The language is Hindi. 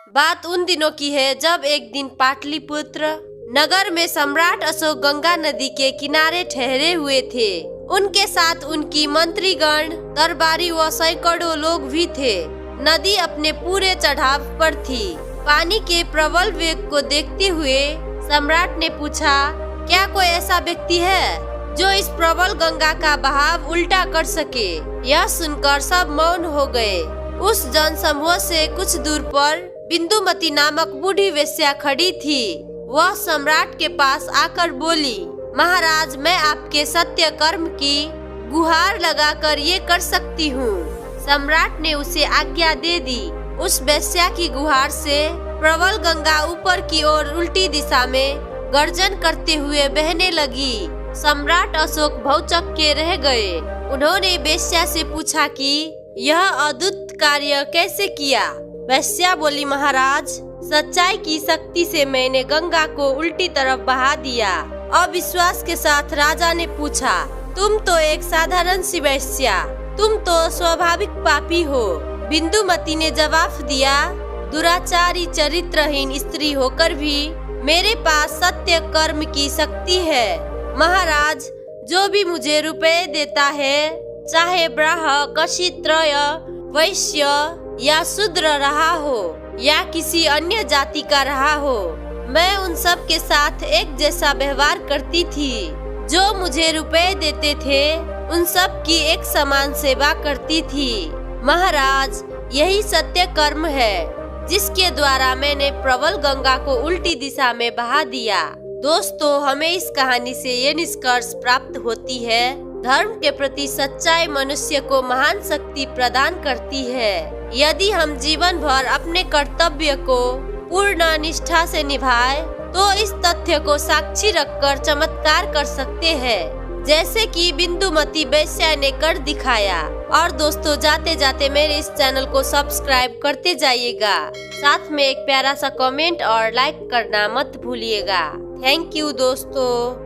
बात उन दिनों की है जब एक दिन पाटलिपुत्र नगर में सम्राट अशोक गंगा नदी के किनारे ठहरे हुए थे। उनके साथ उनकी मंत्रीगण, दरबारी व सैकड़ों लोग भी थे। नदी अपने पूरे चढ़ाव पर थी। पानी के प्रबल वेग को देखते हुए सम्राट ने पूछा, क्या कोई ऐसा व्यक्ति है जो इस प्रबल गंगा का बहाव उल्टा कर सके? यह सुनकर सब मौन हो गए। उस जन समूह से कुछ दूर पर बिंदुमती नामक बूढ़ी वेश्या खड़ी थी। वह सम्राट के पास आकर बोली, महाराज, मैं आपके सत्य कर्म की गुहार लगाकर ये कर सकती हूँ। सम्राट ने उसे आज्ञा दे दी। उस वेश्या की गुहार से प्रबल गंगा ऊपर की ओर उल्टी दिशा में गर्जन करते हुए बहने लगी। सम्राट अशोक भौचक्के के रह गए। उन्होंने वेश्या से पूछा कि यह अद्भुत कार्य कैसे किया? वेश्या बोली, महाराज, सच्चाई की शक्ति से मैंने गंगा को उल्टी तरफ बहा दिया। अविश्वास के साथ राजा ने पूछा, तुम तो एक साधारण सी वेश्या, तुम तो स्वाभाविक पापी हो। बिंदुमती ने जवाब दिया, दुराचारी चरित्रहीन स्त्री होकर भी मेरे पास सत्य कर्म की शक्ति है। महाराज, जो भी मुझे रुपए देता है, चाहे ब्राह्मण, क्षत्रिय, वैश्य या शूद्र रहा हो या किसी अन्य जाति का रहा हो, मैं उन सब के साथ एक जैसा व्यवहार करती थी। जो मुझे रुपए देते थे, उन सब की एक समान सेवा करती थी। महाराज, यही सत्य कर्म है जिसके द्वारा मैंने प्रबल गंगा को उल्टी दिशा में बहा दिया। दोस्तों, हमें इस कहानी से ये निष्कर्ष प्राप्त होती है, धर्म के प्रति सच्चाई मनुष्य को महान शक्ति प्रदान करती है। यदि हम जीवन भर अपने कर्तव्य को पूर्ण निष्ठा से निभाएं, तो इस तथ्य को साक्षी रखकर चमत्कार कर सकते हैं, जैसे कि बिंदुमती वेश्या ने कर दिखाया। और दोस्तों, जाते जाते मेरे इस चैनल को सब्सक्राइब करते जाइएगा। साथ में एक प्यारा सा कमेंट और लाइक करना मत भूलिएगा। थैंक यू दोस्तों।